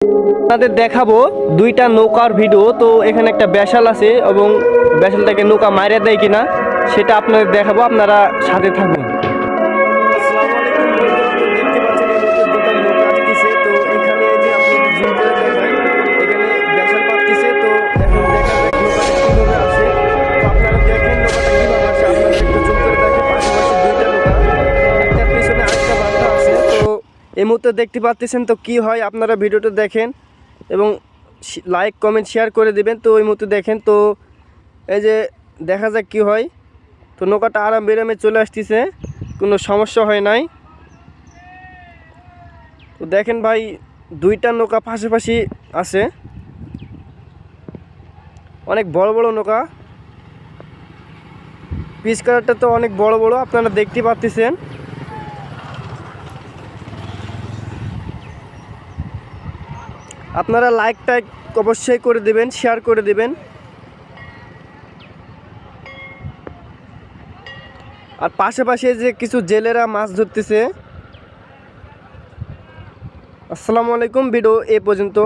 আপনাদের দেখাবো দুইটা নৌকার ভিডিও। তো এখানে একটা ব্যাসাল আছে এবং ব্যাসালটাকে নৌকা মাইরা দেয় কিনা সেটা আপনাদের দেখাবো, আপনারা সাথে থাকুন। আসসালামু আলাইকুম বন্ধুরা, তো দেখতে পাচ্ছেন এই মুহূর্তে দুটো নৌকা আসতেছে। তো এখানে এই যে আপনাদের জুম করে দেখাই, এখানে ব্যাসাল পাততেছে। তো এখন দেখা যাক নৌকাটা কিভাবে আসে। তো আপনারা দেখেন নৌকাটা কিভাবে আসে, আপনাদের একটু জুম করে দেখে। পাশাপাশি দুইটা নৌকা, একটার পিছনে আরেকটা বান্ধা আছে। তো এই মুহূর্তে দেখতে পাচ্ছেন। তো কি হয় আপনারা ভিডিওটা দেখেন এবং লাইক কমেন্ট শেয়ার করে দিবেন। তো ওই মুহূর্তে দেখেন, তো এই যে দেখা যাক কি হয়। তো নৌকাটা আরাম বেরামে চলে আসতেছে, কোনো সমস্যা হয় নাই। তো দেখেন ভাই, দুইটা নৌকা পাশাপাশি আছে, অনেক বড় বড় নৌকা। পিচ কালারটা তো অনেক বড় বড়, আপনারা দেখতে পাচ্ছেন। আপনারা লাইক টাইক অবশ্যই করে দিবেন, শেয়ার করে দিবেন। আর পাশাপাশি যে কিছু জেলেরা মাছ ধরতেছে। আসসালামু আলাইকুম, ভিডিও এ পর্যন্ত।